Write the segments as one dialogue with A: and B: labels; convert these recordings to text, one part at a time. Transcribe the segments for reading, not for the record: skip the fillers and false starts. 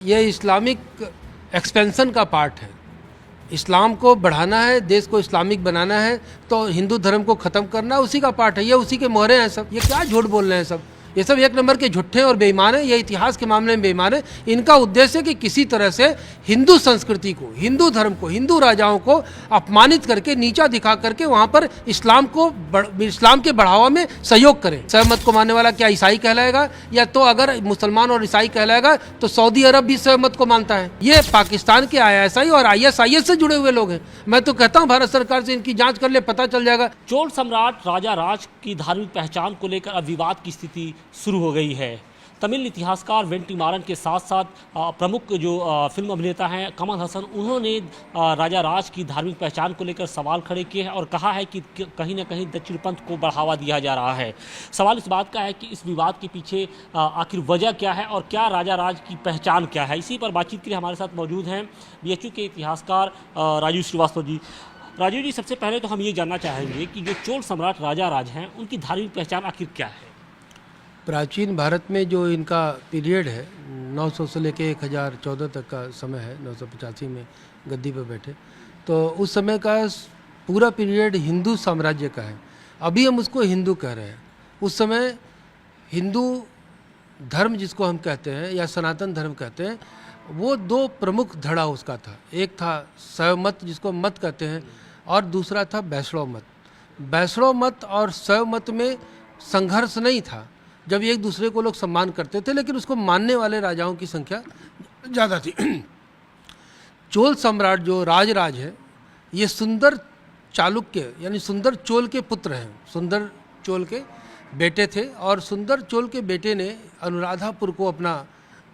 A: ये Islamic expansion का part है। इस्लाम को बढ़ाना है, देश को इस्लामिक बनाना है, तो हिंदू धर्म को ख़त्म करना उसी का पार्ट है। ये उसी के मोहरे हैं सब। ये क्या झूठ बोल रहे हैं सब, ये सब एक नंबर के झूठे और बेईमान हैं। ये इतिहास के मामले में बेईमान है। इनका उद्देश्य है कि किसी तरह से हिंदू संस्कृति को, हिंदू धर्म को, हिंदू राजाओं को अपमानित करके, नीचा दिखा करके वहाँ पर इस्लाम के बढ़ावा में सहयोग करें। सहमत को मानने वाला क्या ईसाई कहलाएगा? या तो अगर मुसलमान और ईसाई कहलाएगा तो सऊदी अरब भी सहमत को मानता है। ये पाकिस्तान के ISI और ISIS से जुड़े हुए लोग हैं। मैं तो कहता हूँ भारत सरकार से इनकी जाँच कर ले, पता चल जाएगा।
B: चोल सम्राट राजा राज की धार्मिक पहचान को लेकर अब विवाद की स्थिति शुरू हो गई है। तमिल इतिहासकार वेंटिमारन के साथ साथ प्रमुख जो फिल्म अभिनेता हैं कमल हसन, उन्होंने राजा राज की धार्मिक पहचान को लेकर सवाल खड़े किए हैं और कहा है कि कहीं ना कहीं दक्षिण पंथ को बढ़ावा दिया जा रहा है। सवाल इस बात का है कि इस विवाद के पीछे आखिर वजह क्या है और क्या राजा राज की पहचान क्या है। इसी पर बातचीत के लिए हमारे साथ मौजूद हैं BHU के इतिहासकार राजीव श्रीवास्तव जी। राजीव जी, सबसे पहले तो हम ये जानना चाहेंगे कि जो चोल सम्राट राजा राज हैं, उनकी धार्मिक पहचान आखिर क्या है?
A: प्राचीन भारत में जो इनका पीरियड है 900 से लेकर 1014 तक का समय है, 985 में गद्दी पर बैठे, तो उस समय का पूरा पीरियड हिंदू साम्राज्य का है। अभी हम उसको हिंदू कह रहे हैं। उस समय हिंदू धर्म जिसको हम कहते हैं या सनातन धर्म कहते हैं, वो दो प्रमुख धड़ा उसका था। एक था शैव मत जिसको मत कहते हैं, और दूसरा था वैष्णव मत। वैष्णव मत और शैव मत में संघर्ष नहीं था, जब एक दूसरे को लोग सम्मान करते थे, लेकिन उसको मानने वाले राजाओं की संख्या ज़्यादा थी। चोल सम्राट जो राज है, ये सुंदर चालुक्य यानी सुंदर चोल के पुत्र हैं। सुंदर चोल के बेटे थे और सुंदर चोल के बेटे ने अनुराधापुर को अपना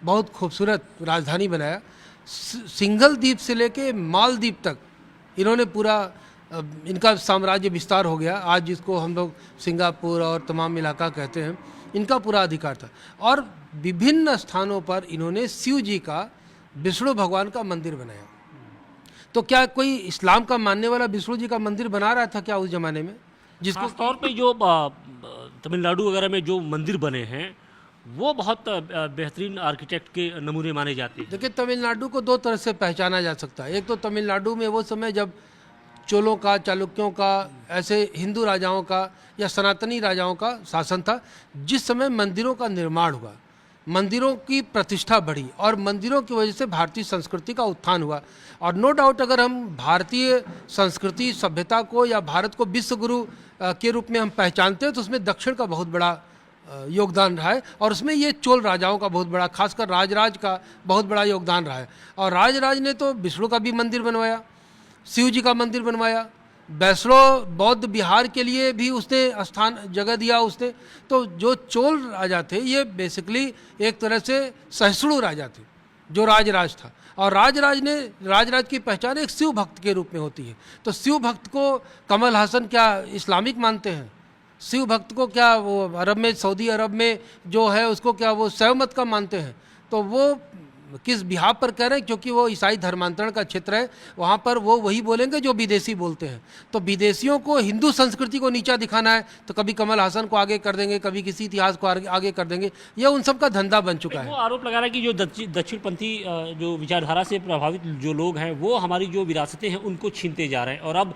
A: बहुत खूबसूरत राजधानी बनाया। सिंघल द्वीप से लेके मालदीप तक इन्होंने पूरा इनका साम्राज्य विस्तार हो गया। आज जिसको हम लोग सिंगापुर और तमाम इलाका कहते हैं, इनका पूरा अधिकार था। और विभिन्न स्थानों पर इन्होंने शिव जी का, विष्णु भगवान का मंदिर बनाया। तो क्या कोई इस्लाम का मानने वाला विष्णु जी का मंदिर बना रहा था क्या उस जमाने में? जिसको
B: तौर पे जो तमिलनाडु वगैरह में जो मंदिर बने हैं वो बहुत बेहतरीन आर्किटेक्ट के नमूने माने जाते हैं।
A: देखिए, तमिलनाडु को दो तरह से पहचाना जा सकता है। एक तो तमिलनाडु में वो समय जब चोलों का, चालुक्यों का, ऐसे हिंदू राजाओं का या सनातनी राजाओं का शासन था, जिस समय मंदिरों का निर्माण हुआ, मंदिरों की प्रतिष्ठा बढ़ी और मंदिरों की वजह से भारतीय संस्कृति का उत्थान हुआ। और नो डाउट अगर हम भारतीय संस्कृति सभ्यता को या भारत को विश्व गुरु के रूप में हम पहचानते हैं, तो उसमें दक्षिण का बहुत बड़ा योगदान रहा है। और उसमें ये चोल राजाओं का बहुत बड़ा, खासकर राज का बहुत बड़ा योगदान रहा है। और राज ने तो विष्णु का भी मंदिर बनवाया, शिव जी का मंदिर बनवाया, वैष्णव बौद्ध विहार के लिए भी उसने स्थान जगह दिया उसने। तो जो चोल राजा थे, ये बेसिकली एक तरह से सहिष्णु राजा थे, जो राज था। और राज की पहचान एक शिव भक्त के रूप में होती है। तो शिव भक्त को कमल हसन क्या इस्लामिक मानते हैं? शिव भक्त को क्या वो अरब में, सऊदी अरब में जो है, उसको क्या वो शैव मत का मानते हैं? तो वो किस बिहार पर कह रहे हैं? क्योंकि वो ईसाई धर्मांतरण का क्षेत्र है, वहाँ पर वो वही बोलेंगे जो विदेशी बोलते हैं। तो विदेशियों को हिंदू संस्कृति को नीचा दिखाना है तो कभी कमल हासन को आगे कर देंगे, कभी किसी इतिहास को आगे कर देंगे। ये उन सब का धंधा बन चुका है।
B: वो आरोप लगा रहा है कि जो दक्षिणपंथी जो विचारधारा से प्रभावित जो लोग हैं, वो हमारी जो विरासतें हैं उनको छीनते जा रहे हैं, और अब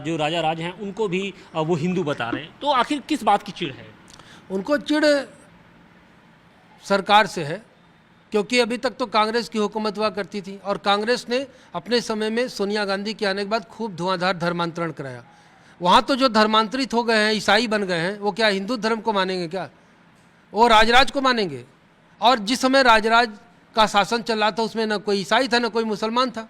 B: जो राजा राज हैं उनको भी वो हिंदू बता रहे हैं। तो आखिर किस बात की चिढ़ है?
A: उनको चिढ़ सरकार से है, क्योंकि अभी तक तो कांग्रेस की हुकूमत हुआ करती थी और कांग्रेस ने अपने समय में सोनिया गांधी के आने के बाद खूब धुआंधार धर्मांतरण कराया। वहाँ तो जो धर्मांतरित हो गए हैं, ईसाई बन गए हैं, वो क्या हिंदू धर्म को मानेंगे क्या? वो राज को मानेंगे। और जिस समय राज का शासन चल रहा था, उसमें न कोई ईसाई था न कोई मुसलमान था।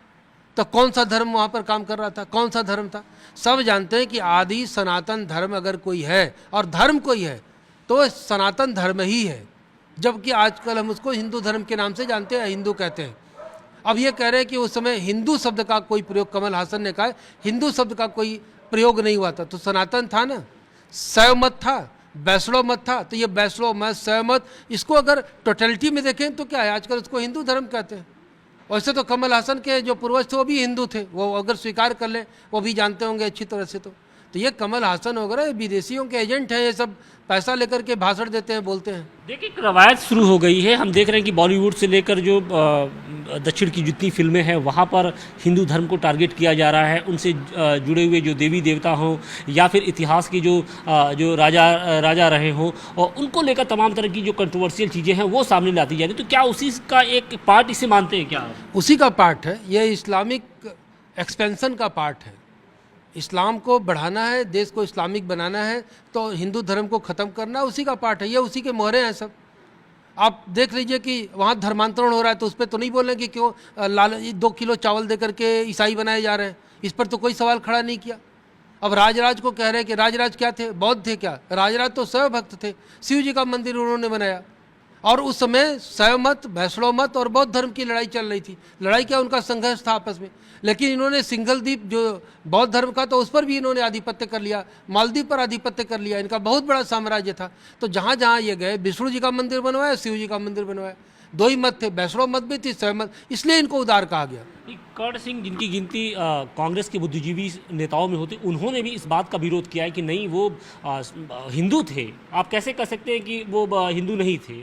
A: तो कौन सा धर्म वहाँ पर काम कर रहा था? कौन सा धर्म था? सब जानते हैं कि आदि सनातन धर्म अगर कोई है और धर्म कोई है तो सनातन धर्म ही है, जबकि आजकल हम उसको हिंदू धर्म के नाम से जानते हैं, हिंदू कहते हैं। अब ये कह रहे हैं कि उस समय हिंदू शब्द का कोई प्रयोग, कमल हासन ने कहा हिंदू शब्द का कोई प्रयोग नहीं हुआ था। तो सनातन था ना, शैव मत था, वैष्णव मत था। तो ये वैष्णव मत, शैव मत, इसको अगर टोटलिटी में देखें तो क्या है, आजकल उसको हिंदू धर्म कहते हैं। वैसे तो कमल हासन के जो पूर्वज थे वो भी हिंदू थे, वो अगर स्वीकार कर लें, वो भी जानते होंगे अच्छी तरह से। तो ये कमल हासन वगैरह विदेशियों के एजेंट हैं, ये सब पैसा लेकर के भाषण देते हैं, बोलते हैं।
B: देखिए, एक रवायत शुरू हो गई है। हम देख रहे हैं कि बॉलीवुड से लेकर जो दक्षिण की जितनी फिल्में हैं वहाँ पर हिंदू धर्म को टारगेट किया जा रहा है। उनसे जुड़े हुए जो देवी देवता हों या फिर इतिहास की जो राजा रहे हों, और उनको लेकर तमाम तरह की जो कंट्रोवर्शियल चीज़ें हैं वो सामने लाती जा रही। तो क्या उसी का एक पार्ट इसे मानते हैं क्या?
A: उसी का पार्ट है, ये इस्लामिक एक्सपेंशन का पार्ट है। इस्लाम को बढ़ाना है, देश को इस्लामिक बनाना है, तो हिंदू धर्म को ख़त्म करना उसी का पार्ट है। ये उसी के मोहरे हैं सब। आप देख लीजिए कि वहाँ धर्मांतरण हो रहा है, तो उस पर तो नहीं बोल रहे कि क्यों 2 किलो चावल दे करके ईसाई बनाए जा रहे हैं। इस पर तो कोई सवाल खड़ा नहीं किया। अब राजराज को कह रहे हैं कि राजराज क्या थे, बौद्ध थे क्या? राजराज तो शैव भक्त थे, शिव जी का मंदिर उन्होंने बनाया। और उस समय शैव मत, वैष्णव मत और बौद्ध धर्म की लड़ाई चल रही थी। लड़ाई क्या, उनका संघर्ष था आपस में। लेकिन इन्होंने सिंगल द्वीप जो बौद्ध धर्म का, तो उस पर भी इन्होंने आधिपत्य कर लिया, मालदीव पर आधिपत्य कर लिया। इनका बहुत बड़ा साम्राज्य था। तो जहाँ जहाँ ये गए, विष्णु जी का मंदिर बनवाया, शिव जी का मंदिर बनवाया। 2 ही मत थे, वैष्णव मत भी थी, शैव मत, इसलिए इनको उदार कहा गया।
B: कर्ण सिंह, जिनकी गिनती कांग्रेस के बुद्धिजीवी नेताओं में होती, उन्होंने भी इस बात का विरोध किया है कि नहीं, वो हिंदू थे। आप कैसे कह सकते हैं कि वो हिंदू नहीं थे?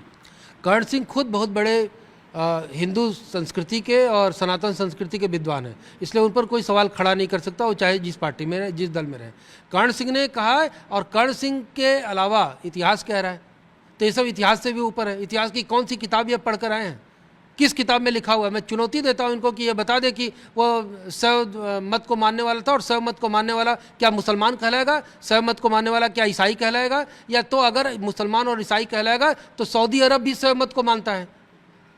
A: कर्ण सिंह खुद बहुत बड़े हिंदू संस्कृति के और सनातन संस्कृति के विद्वान हैं, इसलिए उन पर कोई सवाल खड़ा नहीं कर सकता, वो चाहे जिस पार्टी में रहे, जिस दल में रहे। कर्ण सिंह ने कहा है, और कर्ण सिंह के अलावा इतिहास कह रहा है। तो ये सब इतिहास से भी ऊपर है। इतिहास की कौन सी किताब ये पढ़ कर आए हैं? किस किताब में लिखा हुआ है? मैं चुनौती देता हूँ इनको कि ये बता दे कि वो शैव मत को मानने वाला था, और शैव मत को मानने वाला क्या मुसलमान कहलाएगा, शैव मत को मानने वाला क्या ईसाई कहलाएगा? या तो अगर मुसलमान और ईसाई कहलाएगा तो सऊदी अरब भी शैव मत को मानता है,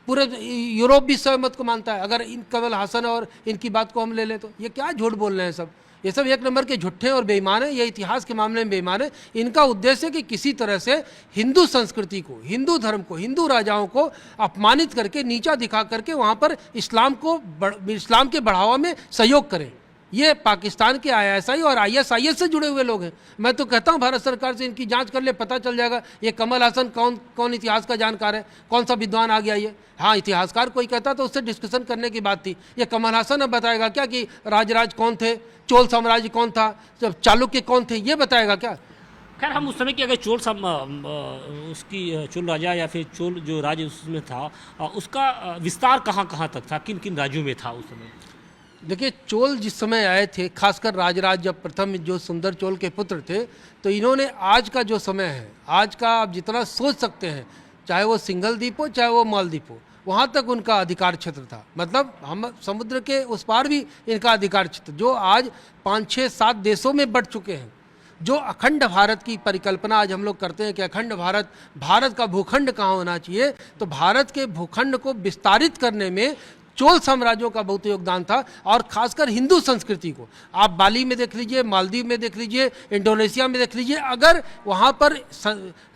A: पूरे यूरोप भी शैव मत को मानता है। अगर इन कमल हासन और इनकी बात को हम ले लें तो ये क्या झूठ बोल रहे हैं सब। ये सब एक नंबर के झूठे और बेईमान है। ये इतिहास के मामले में बेईमान है। इनका उद्देश्य है कि किसी तरह से हिंदू संस्कृति को, हिंदू धर्म को, हिंदू राजाओं को अपमानित करके, नीचा दिखा करके वहाँ पर इस्लाम के बढ़ावा में सहयोग करें। ये पाकिस्तान के ISI और ISIS से जुड़े हुए लोग हैं। मैं तो कहता हूँ भारत सरकार से इनकी जांच कर ले, पता चल जाएगा ये कमल हासन कौन इतिहास का जानकार है, कौन सा विद्वान आ गया ये। हाँ, इतिहासकार कोई कहता तो उससे डिस्कशन करने की बात थी। ये कमल हासन अब बताएगा क्या कि राजराज कौन थे, चोल साम्राज्य कौन था, जब चालुक्य कौन थे, ये बताएगा क्या?
B: खैर, हम उस समय की अगर चोल राजा या फिर चोल जो राज्य उसमें था, उसका विस्तार कहाँ कहाँ तक था, किन किन राज्यों में था उस समय?
A: देखिए, चोल जिस समय आए थे, खासकर राजराज जब प्रथम जो सुंदर चोल के पुत्र थे, तो इन्होंने आज का जो समय है, आज का आप जितना सोच सकते हैं, चाहे वो सिंगल द्वीप हो चाहे वो मालदीप हो, वहाँ तक उनका अधिकार क्षेत्र था। मतलब हम समुद्र के उस पार भी इनका अधिकार क्षेत्र, जो आज 5, 6, 7 देशों में बढ़ चुके हैं। जो अखंड भारत की परिकल्पना आज हम लोग करते हैं कि अखंड भारत का भूखंड कहाँ होना चाहिए, तो भारत के भूखंड को विस्तारित करने में चोल साम्राज्यों का बहुत योगदान था। और खासकर हिंदू संस्कृति को आप बाली में देख लीजिए, मालदीव में देख लीजिए, इंडोनेशिया में देख लीजिए, अगर वहाँ पर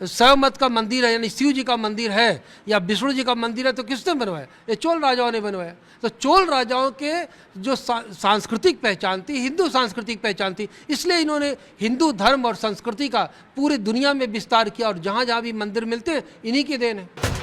A: शैव मत का मंदिर है, यानी शिव जी का मंदिर है या विष्णु जी का मंदिर है, तो किसने बनवाया? ये चोल राजाओं ने बनवाया। तो चोल राजाओं के जो सांस्कृतिक पहचान थी, हिंदू सांस्कृतिक पहचान थी, इसलिए इन्होंने हिंदू धर्म और संस्कृति का पूरी दुनिया में विस्तार किया। और जहाँ जहाँ भी मंदिर मिलते हैं, इन्हीं की देन है।